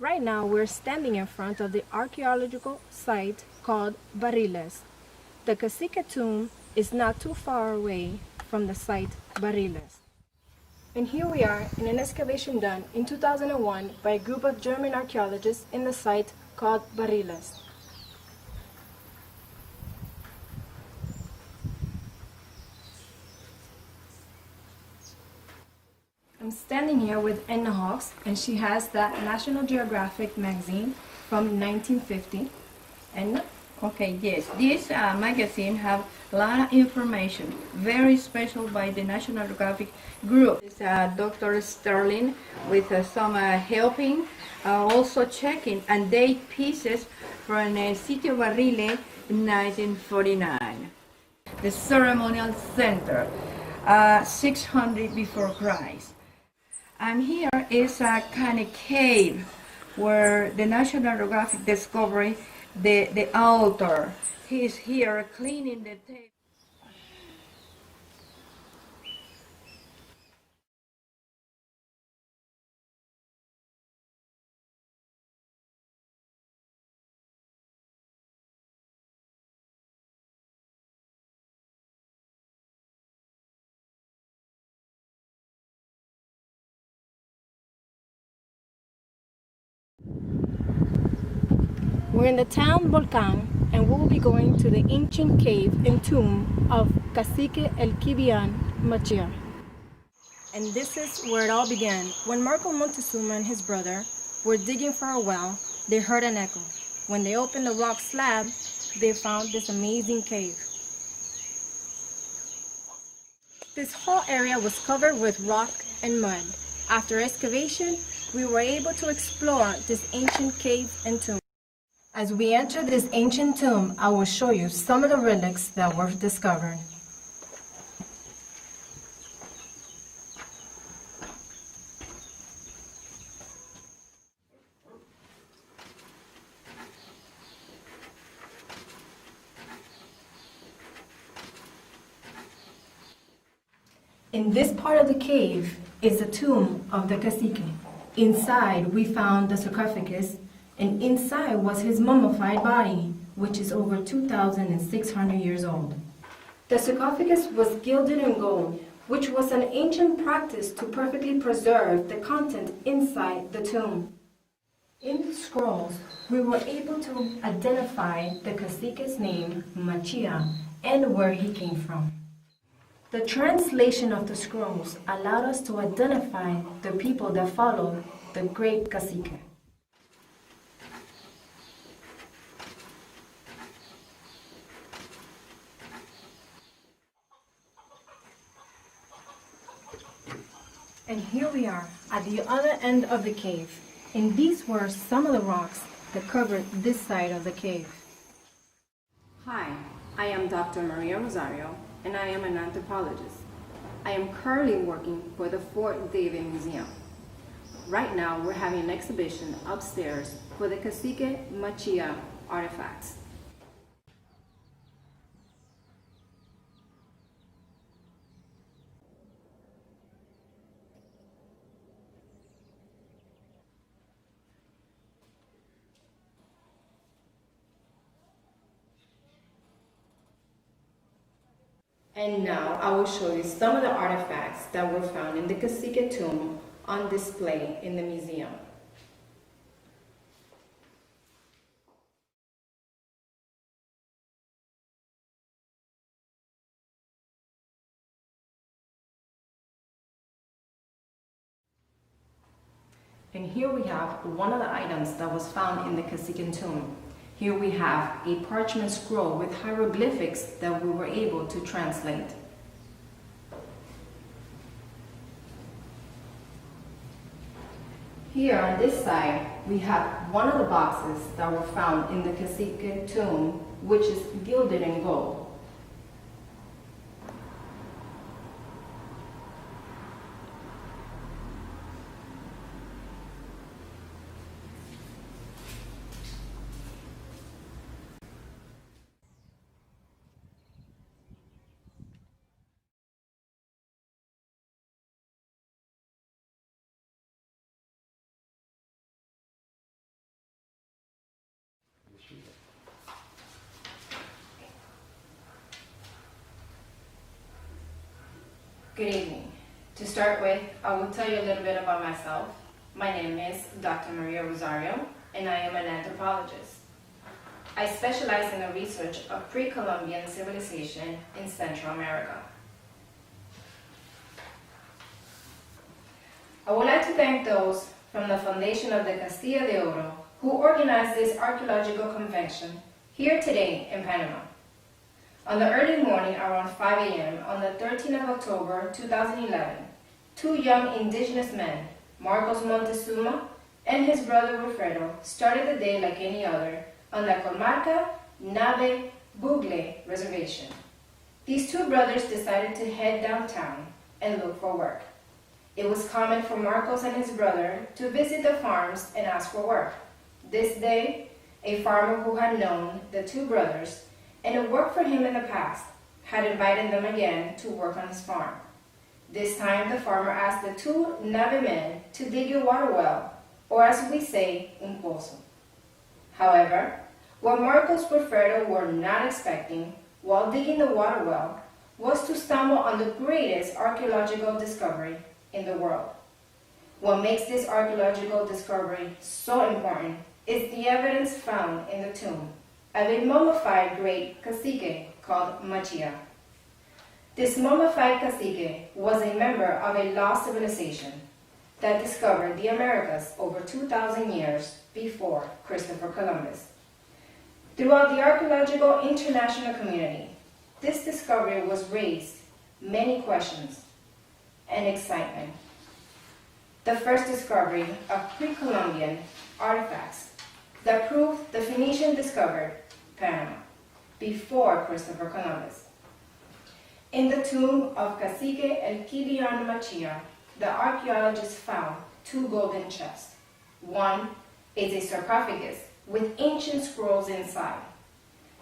Right now, we're standing in front of the archaeological site called Barriles. The Cacique tomb is not too far away from the site Barriles. And here we are in an excavation done in 2001 by a group of German archaeologists in the site called Barriles. I'm standing here with Anna Hawks, and she has that National Geographic magazine from 1950. Anna? Okay, yes. This magazine have a lot of information, very special by the National Geographic group. It's Dr. Sterling with some helping, also checking and date pieces from Sitio Barriles in 1949. The ceremonial center, 600 before Christ. And here is a kind of cave where the National Geographic discovered the altar. He is here cleaning the table. We're in the town Volcan, and we'll be going to the ancient cave and tomb of Cacique El Quibian Malchia. And this is where it all began. When Marco Montezuma and his brother were digging for a well, they heard an echo. When they opened the rock slab, they found this amazing cave. This whole area was covered with rock and mud. After excavation, we were able to explore this ancient cave and tomb. As we enter this ancient tomb, I will show you some of the relics that were discovered. In this part of the cave is the tomb of the cacique. Inside we found the sarcophagus, and inside was his mummified body, which is over 2,600 years old. The sarcophagus was gilded in gold, which was an ancient practice to perfectly preserve the content inside the tomb. In the scrolls, we were able to identify the cacique's name, Malchia, and where he came from. The translation of the scrolls allowed us to identify the people that followed the great cacique. And here we are at the other end of the cave, and these were some of the rocks that covered this side of the cave. Hi, I am Dr. María Rosario, and I am an anthropologist. I am currently working for the Fort David Museum. Right now, we're having an exhibition upstairs for the Cacique Malchia artifacts. And now I will show you some of the artifacts that were found in the Cacique tomb on display in the museum. And here we have one of the items that was found in the Cacique tomb. Here we have a parchment scroll with hieroglyphics that we were able to translate. Here on this side, we have one of the boxes that were found in the Cacique tomb, which is gilded in gold. Good evening. To start with, I will tell you a little bit about myself. My name is Dr. María Rosario, and I am an anthropologist. I specialize in the research of pre-Columbian civilization in Central America. I would like to thank those from the foundation of the Castilla de Oro who organized this archaeological convention here today in Panama. On the early morning around 5 a.m. on the 13th of October 2011, two young indigenous men, Marcos Montezuma and his brother Wilfredo, started the day like any other on the Comarca Nave Bugle reservation. These two brothers decided to head downtown and look for work. It was common for Marcos and his brother to visit the farms and ask for work. This day, a farmer who had known the two brothers and had worked for him in the past had invited them again to work on his farm. This time, the farmer asked the two Nave men to dig a water well, or as we say, un pozo. However, what Marcos and Wilfredo were not expecting while digging the water well was to stumble on the greatest archaeological discovery in the world. What makes this archaeological discovery so important is the evidence found in the tomb of a mummified great cacique called Malchia. This mummified cacique was a member of a lost civilization that discovered the Americas over 2,000 years before Christopher Columbus. Throughout the archaeological international community, this discovery was raised many questions and excitement. The first discovery of pre-Columbian artifacts that proved the Phoenicians discovered Panama before Christopher Columbus. In the tomb of Cacique El Quibian Malchia, the archaeologists found two golden chests. One is a sarcophagus with ancient scrolls inside.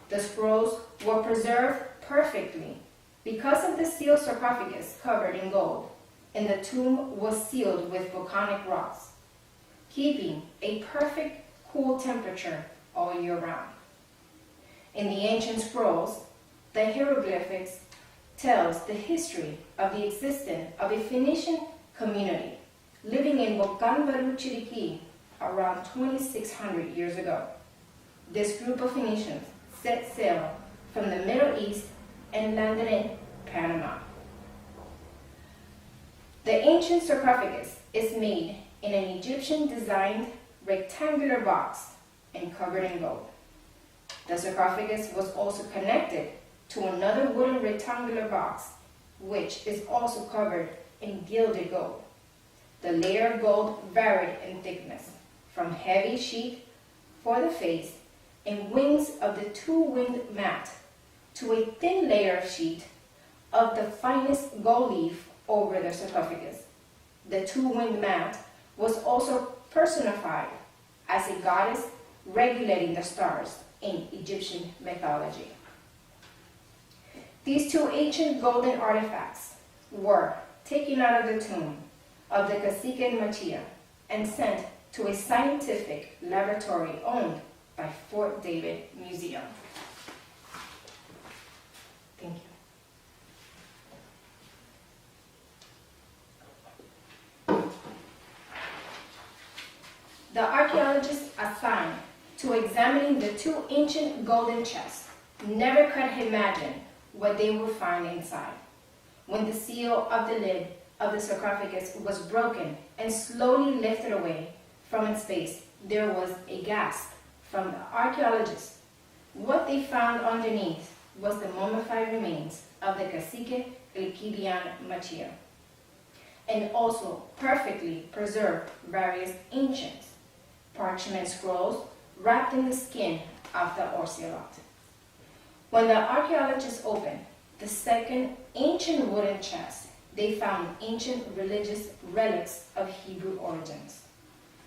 The scrolls were preserved perfectly because of the sealed sarcophagus covered in gold, and the tomb was sealed with volcanic rocks, keeping a perfect cool temperature all year round. In the ancient scrolls, the hieroglyphics tells the history of the existence of a Phoenician community living in Volcan Baru Chiriquí around 2,600 years ago. This group of Phoenicians set sail from the Middle East and landed in Panama. The ancient sarcophagus is made in an Egyptian-designed rectangular box and covered in gold. The sarcophagus was also connected to another wooden rectangular box, which is also covered in gilded gold. The layer of gold varied in thickness, from heavy sheet for the face and wings of the two-winged mat to a thin layer of sheet of the finest gold leaf over the sarcophagus. The two-winged mat was also personified as a goddess regulating the stars in Egyptian mythology. These two ancient golden artifacts were taken out of the tomb of the Cacique Malchia and sent to a scientific laboratory owned by Fort David Museum. Thank you. The archaeologists assigned to examining the two ancient golden chests never could have imagined what they would find inside. When the seal of the lid of the sarcophagus was broken and slowly lifted away from its base, there was a gasp from the archaeologists. What they found underneath was the mummified remains of the Cacique El Quibian Malchia, and also perfectly preserved various ancient parchment scrolls wrapped in the skin of the ocelot. When the archaeologists opened the second ancient wooden chest, they found ancient religious relics of Hebrew origins.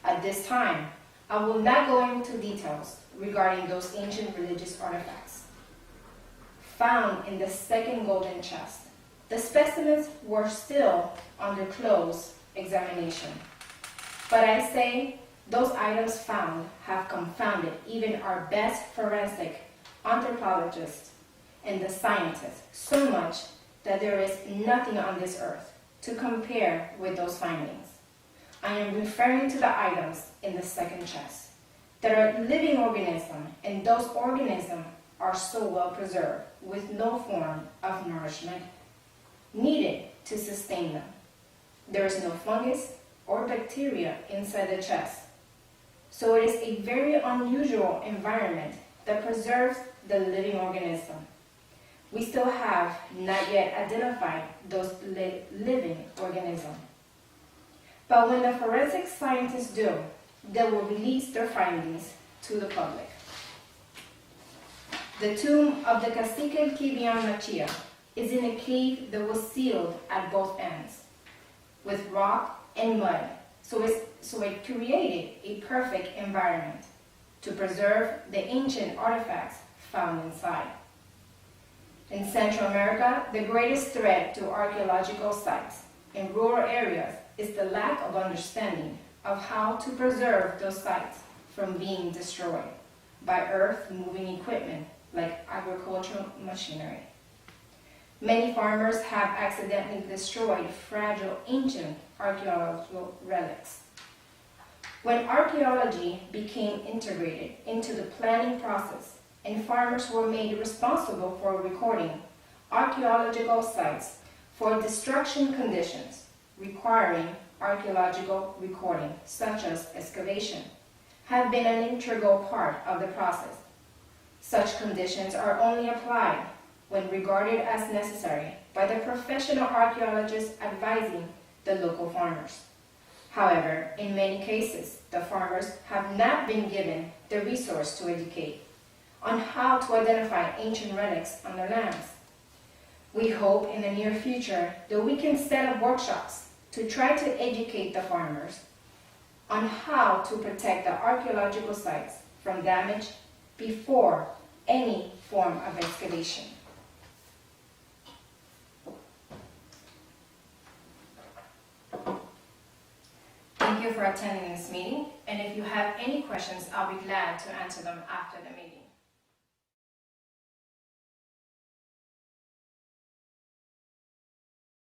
At this time, I will not go into details regarding those ancient religious artifacts. Found in the second golden chest, the specimens were still under close examination. But I say those items found have confounded even our best forensic anthropologists and the scientists so much that there is nothing on this earth to compare with those findings. I am referring to the items in the second chest that are living organisms, and those organisms are so well preserved with no form of nourishment needed to sustain them. There is no fungus or bacteria inside the chest, so it is a very unusual environment that preserves the living organism. We still have not yet identified those living organisms. But when the forensic scientists do, they will release their findings to the public. The tomb of the Cacique El Quibian Malchia is in a cave that was sealed at both ends with rock and mud, so it created a perfect environment to preserve the ancient artifacts found inside. In Central America, the greatest threat to archaeological sites in rural areas is the lack of understanding of how to preserve those sites from being destroyed by earth-moving equipment like agricultural machinery. Many farmers have accidentally destroyed fragile ancient archaeological relics. When archaeology became integrated into the planning process and farmers were made responsible for recording archaeological sites for destruction conditions requiring archaeological recording, such as excavation, have been an integral part of the process. Such conditions are only applied when regarded as necessary by the professional archaeologists advising the local farmers. However, in many cases, the farmers have not been given the resource to educate on how to identify ancient relics on their lands. We hope in the near future that we can set up workshops to try to educate the farmers on how to protect the archaeological sites from damage before any form of excavation. Thank you for attending this meeting, and if you have any questions, I'll be glad to answer them after the meeting.